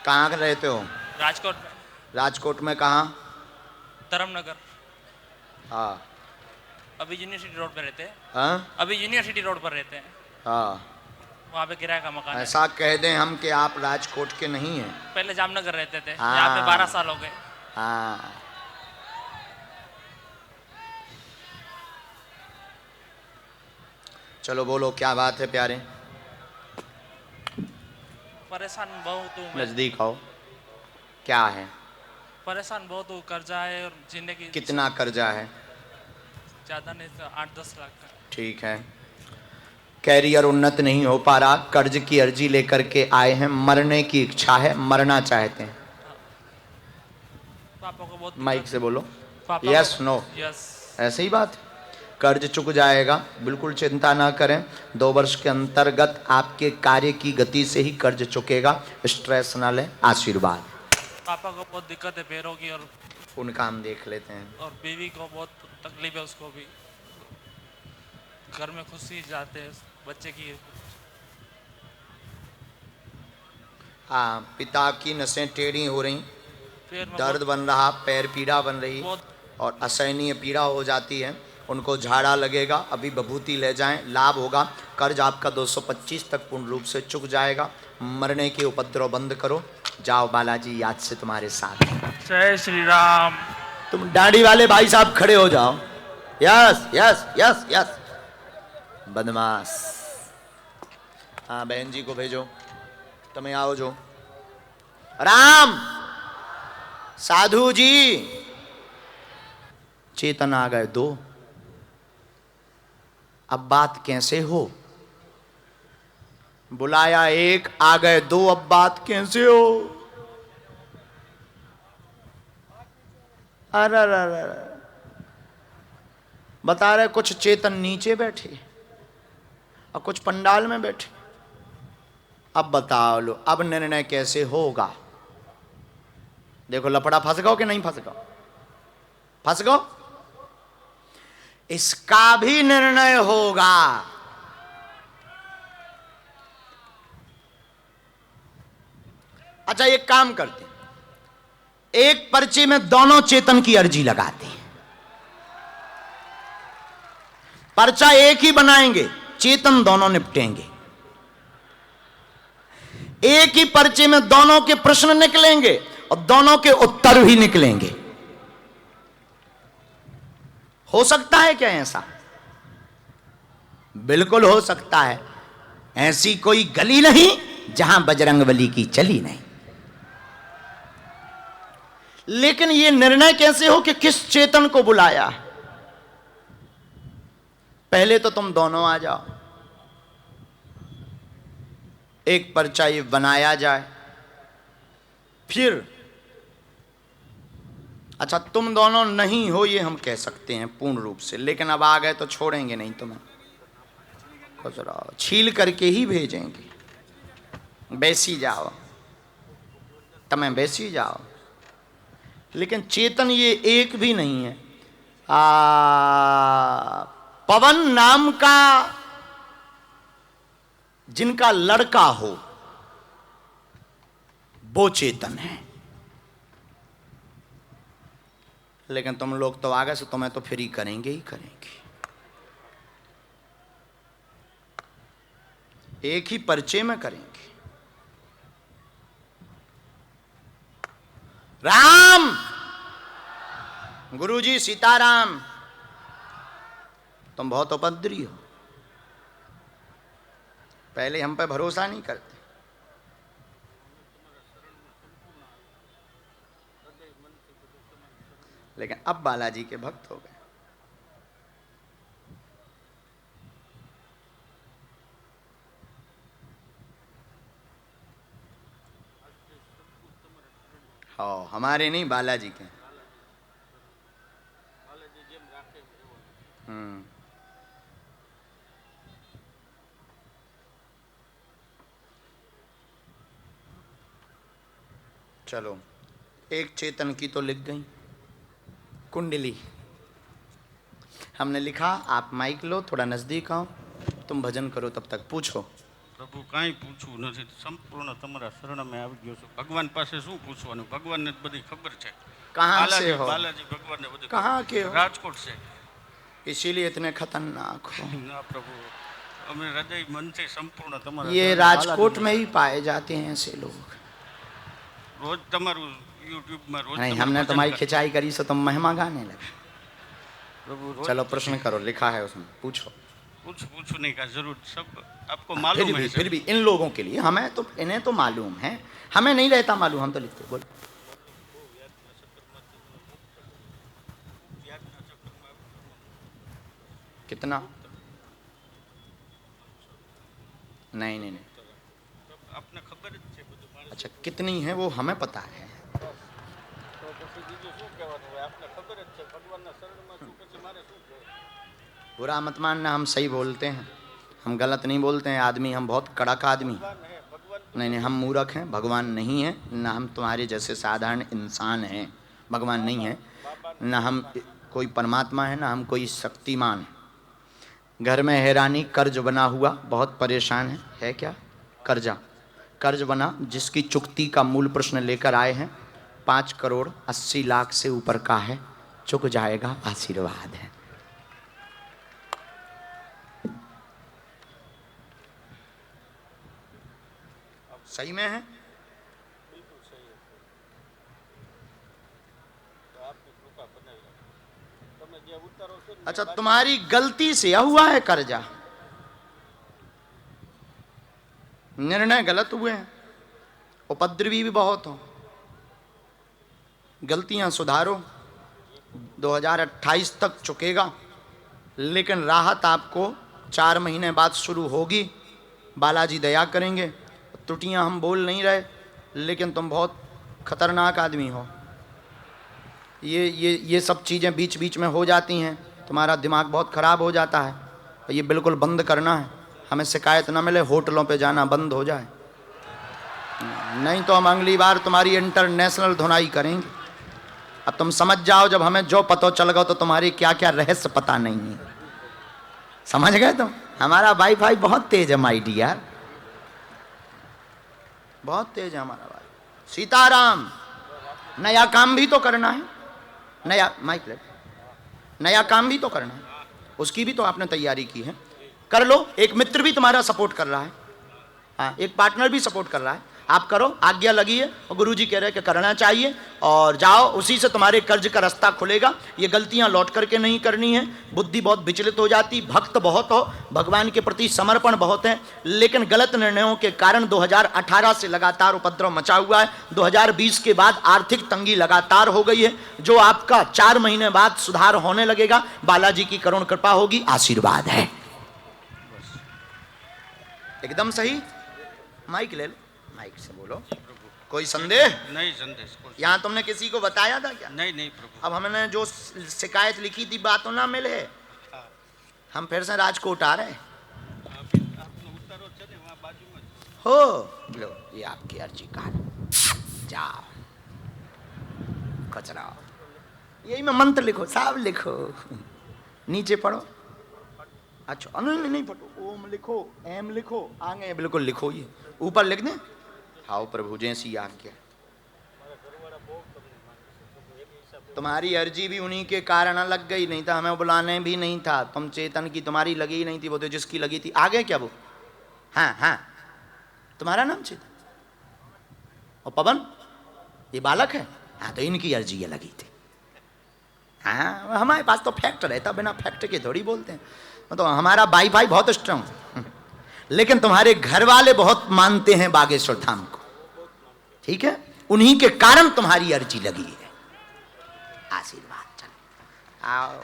कहाँ रहते हो? राजकोट में। राजकोट में कहाँ? धर्मनगर। हाँ। अभी यूनिवर्सिटी रोड पर रहते हैं। हाँ अभी यूनिवर्सिटी रोड पर रहते हैं। हाँ। वहाँ पे किराए का मकान है। ऐसा कह दें हम कि आप राजकोट के नहीं हैं। पहले जामनगर रहते थे, यहाँ पे 12 हाँ साल हो गए। हाँ। चलो बोलो, क्या बात है प्यारे? परेशान बहुत हूँ मैं। नजदीक आओ। क्या है? परेशान बहुत हूँ, कर्जा है और जीने की कितना कर्जा है? ज़्यादा नहीं तो 8-10 लाख का। ठीक है। कैरियर उन्नत नहीं हो पा रहा, कर्ज की अर्जी लेकर के आए हैं, मरने की इच्छा है, मरना चाहते हैं। हाँ। पापा को बहुत माइक दिक्कत से है। बोलो। पापा यस को। नो? यस। ऐसे ही बात। कर्ज चुक जाएगा, बिल्कुल चिंता ना करें। 2 वर्ष के अंतर्गत आपके कार्य की गति से ही कर्ज चुकेगा, स्ट्रेस ना लें। आशीर्वाद। पापा को बहुत दिक्कत है पैरों की, और उनका हम देख लेते हैं। बीवी को बहुत तकलीफ है, उसको भी। घर में खुशी जाते हैं बच्चे की। हाँ, पिता की नसें टेढ़ी हो रही, पैर में दर्द बहुत बन रहा, पैर पीड़ा बन रही बहुत और असहनीय पीड़ा हो जाती है। उनको झाड़ा लगेगा, अभी विभूति ले जाएं, लाभ होगा। कर्ज आपका 225 तक पूर्ण रूप से चुक जाएगा। मरने के उपद्रव बंद करो। जाओ, बालाजी याद से तुम्हारे साथ। जय श्री राम। तुम दाढ़ी वाले भाई साहब खड़े हो जाओ। Yes yes yes yes. बदमाश। हाँ, बहन जी को भेजो। तुम्हें आओ जो। राम साधु जी, चेतन आ गए 2। अब बात कैसे हो? बुलाया 1, आ गए 2, अब बात कैसे हो? अरे बता रहे कुछ चेतन नीचे बैठे और कुछ पंडाल में बैठे। अब बताओ लो, अब निर्णय कैसे होगा? देखो, लफड़ा फंस गो कि नहीं फंस गो? फंस गो। इसका भी निर्णय होगा। अच्छा, एक काम करते, एक पर्चे में दोनों चेतन की अर्जी लगाते हैं। पर्चा एक ही बनाएंगे, चेतन दोनों निपटेंगे। एक ही पर्चे में दोनों के प्रश्न निकलेंगे और दोनों के उत्तर भी निकलेंगे। हो सकता है क्या ऐसा? बिल्कुल हो सकता है। ऐसी कोई गली नहीं जहां बजरंगबली की चली नहीं। लेकिन यह निर्णय कैसे हो कि किस चेतन को बुलाया? पहले तो तुम दोनों आ जाओ, एक पर्चा ये बनाया जाए, फिर अच्छा, तुम दोनों नहीं हो ये हम कह सकते हैं पूर्ण रूप से, लेकिन अब आ गए तो छोड़ेंगे नहीं तुम्हें। गुजरा छील करके ही भेजेंगे। बैसी जाओ, तुम्हें बैसी जाओ। लेकिन चेतन ये एक भी नहीं है। पवन नाम का जिनका लड़का हो वो चेतन है। लेकिन तुम लोग तो आगे से तुम्हें तो फ्री करेंगे ही करेंगे। एक ही पर्चे में करेंगे। राम, गुरुजी सीताराम, तुम बहुत उपद्रवी हो। पहले हम पे भरोसा नहीं करते, लेकिन अब बालाजी के भक्त हो गए। हाँ, हमारे नहीं, बालाजी के। चलो, एक चेतन की तो लिख गई कुंडली। हमने लिखा, आप माइक लो, थोड़ा नजदीक आओ, तुम भजन करो, तब तक पूछो। પ્રભુ કાંઈ પૂછવું નથી, સંપૂર્ણ તમારા શરણમાં આવી ગયો છું. ભગવાન પાસે શું પૂછવાનું? ભગવાનને જ બધી ખબર છે. कहाँ से हो? બાલાજી ભગવાનને બધું कहाँ ખબર. के हो? રાજકોટ છે. इसीलिए इतने खतरनाक हो। ના પ્રભુ, અમે હૃદય મનથી સંપૂર્ણ તમારા ये શરણે राजकोट બાલાજીને में ही पाए जाते हैं ऐसे लोग। રોજ તમારું યુટ્યુબમાં રોજ नहीं, તમારું हमने ભજન तुम्हारी કર- खिंचाई करी से तुम महिमा गाने लगे। પ્રભુ રોજ चलो प्रश्न करो, लिखा है उसमें, पूछो। पूछू नहीं का जरूर, सब आपको फिर मालूम है भी फिर भी इन लोगों के लिए, हमें तो इन्हें तो मालूम है, हमें नहीं रहता मालूम, हम तो लिखते। बोलो। कितना? नहीं नहीं नहीं, आपने खबर જ છે બધું. મારે अच्छा कितनी है वो हमें पता है। તો પછી બીજું શું કહેવાનું હોય? આપને ખબર જ છે ભગવાનના શરણમાં છું, પછી મારે શું કહેવાનું? बुरा मत मानना, हम सही बोलते हैं, हम गलत नहीं बोलते हैं। आदमी हम बहुत कड़क आदमी। ભગવાન હે, ભગવાન नहीं नहीं, हम मूर्ख हैं, भगवान नहीं है। ना हम तुम्हारे जैसे साधारण इंसान हैं, भगवान नहीं है। ना हम कोई परमात्मा है, ना हम कोई शक्तिमान है। घर में हैरानी, कर्ज बना हुआ, बहुत परेशान है क्या? कर्जा, कर्ज बना, जिसकी चुकती का मूल प्रश्न लेकर आए हैं। 5,80,00,000 से ऊपर का है, चुक जाएगा, आशीर्वाद है। सही में है? બિલકુલ સહી છે. તો આપની કૃપા બનાવી રાખો. તમે જે ઉતારો છો ને अच्छा, तुम्हारी गलती से हुआ है कर्जा, निर्णय गलत हुए हैं, उपद्रवी भी बहुत हो, गलतियां सुधारो। 2028 तक चुकेगा, लेकिन राहत आपको 4 महीने बाद शुरू होगी। बालाजी दया करेंगे। त्रुटियां हम बोल नहीं रहे, लेकिन तुम बहुत खतरनाक आदमी हो। ये सब चीज़ें बीच बीच में हो जाती हैं, तुम्हारा दिमाग बहुत ख़राब हो जाता है। ये बिल्कुल बंद करना है, हमें शिकायत ना मिले, होटलों पे जाना बंद हो जाए, नहीं तो हम अगली बार तुम्हारी इंटरनेशनल धुनाई करेंगे। अब तुम समझ जाओ, जब हमें जो पता चल गया तो तुम्हारे क्या क्या रहस्य पता नहीं है। समझ गए तुम? हमारा वाईफाई बहुत तेज है माई डियर, बहुत तेज है हमारा भाई। सीताराम, नया काम भी तो करना है, नया माइक ले, नया काम भी तो करना है, उसकी भी तो आपने तैयारी की है, कर लो। एक मित्र भी तुम्हारा सपोर्ट कर रहा है, हाँ, एक पार्टनर भी सपोर्ट कर रहा है, आप करो, आज्ञा लगी है और गुरुजी कह रहे हैं कि करना चाहिए, और जाओ, उसी से तुम्हारे कर्ज का रास्ता खुलेगा। ये गलतियां लौट करके नहीं करनी है। बुद्धि बहुत विचलित हो जाती, भक्त बहुत हो, भगवान के प्रति समर्पण बहुत है, लेकिन गलत निर्णयों के कारण 2018 से लगातार उपद्रव मचा हुआ है। 2020 के बाद आर्थिक तंगी लगातार हो गई है, जो आपका 4 महीने बाद सुधार होने लगेगा। बालाजी की करुण कृपा होगी, आशीर्वाद है। एकदम सही। माइक ले लो, माइक से बोलो। कोई संदेह? नहीं संदेश कोई यहाँ तुमने किसी को बताया था क्या? नहीं नहीं प्रभु. अब हमने जो शिकायत लिखी थी, बातों ना मिले, हाँ. हम फिर से राजकोट आ रहे हैं। આપનો ઉતારો છે ને વहाँ બાજુમાં જ. हो लो, ये आपकी अर्जी कार्ड, जाओ कचरा। यही में मंत्र लिखो, साहब लिखो, नीचे पढ़ो। अच्छा, नहीं नहीं पढ़ो, ओम लिखो, एम लिखो, आगे बिल्कुल लिखो, ये ऊपर लिख दें। आओ प्रभु, जैसी आज्ञा। तुम्हारी अर्जी भी उन्हीं के कारण लग गई, नहीं था हमें बुलाने भी नहीं था। तुम चेतन की तुम्हारी लगी ही नहीं थी, वो तो जिसकी लगी थी। आगे क्या वो? हाँ हाँ, तुम्हारा नाम चेतन और पवन, ये बालक है। हाँ, तो इनकी अर्जी ये लगी थी। हाँ, हमारे पास तो फैक्ट रहता, बिना फैक्ट के थोड़ी बोलते हैं। तो हमारा वाईफाई बहुत स्ट्रांग, लेकिन तुम्हारे घर वाले बहुत मानते हैं बागेश्वर धाम को, ठीक है? उन्हीं के कारण तुम्हारी अर्जी लगी है। आशीर्वाद, चल आओ।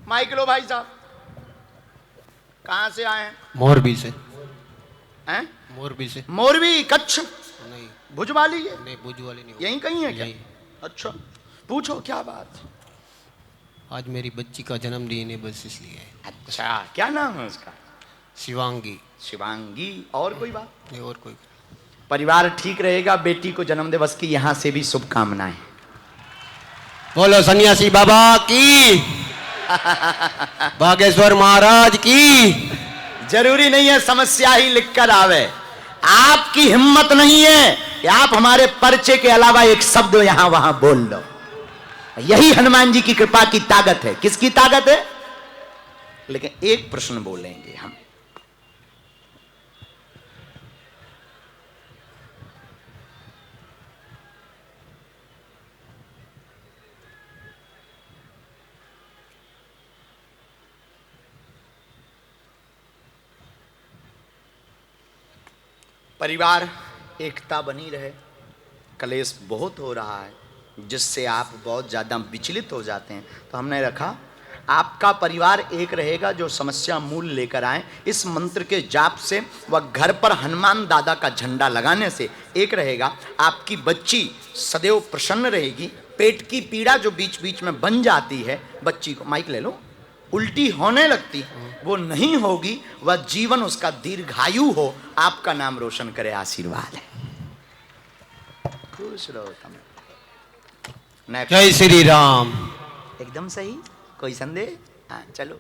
माइक लो भाई साहब। कहाँ से आए हैं? मोरबी से। हैं? मोरबी से। मोरबी, कच्छ, नहीं भुज वाली है? नहीं, भुज वाली नहीं। यहीं कहीं है क्या? यहीं। अच्छा, पूछो क्या बात। आज मेरी बच्ची का जन्मदिन है, बस इसलिए। अच्छा, क्या नाम है उसका? शिवांगी। शिवांगी। और कोई बात? नहीं और कोई। परिवार ठीक रहेगा, बेटी को जन्म दिवस की यहाँ से भी शुभकामनाएं। बोलो सन्यासी बाबा की, बागेश्वर महाराज की। जरूरी नहीं है समस्या ही लिखकर आवे। आपकी हिम्मत नहीं है कि आप हमारे पर्चे के अलावा एक शब्द यहां वहां बोल दो। यही हनुमान जी की कृपा की ताकत है। किसकी ताकत है? लेकिन एक प्रश्न बोलेंगे हम। परिवार एकता बनी रहे। कलेश बहुत हो रहा है जिससे आप बहुत ज़्यादा विचलित हो जाते हैं, तो हमने रखा आपका परिवार एक रहेगा जो समस्या मूल लेकर आए। इस मंत्र के जाप से व घर पर हनुमान दादा का झंडा लगाने से एक रहेगा। आपकी बच्ची सदैव प्रसन्न रहेगी। पेट की पीड़ा जो बीच बीच में बन जाती है, बच्ची को माइक ले लो, उल्टी होने लगती, वो नहीं होगी। वह जीवन उसका दीर्घायु हो। आपका नाम रोशन करे, आशीर्वाद है। खुश रहो तुम। जय श्री राम। एकदम सही। कोई संदेह? हाँ चलो।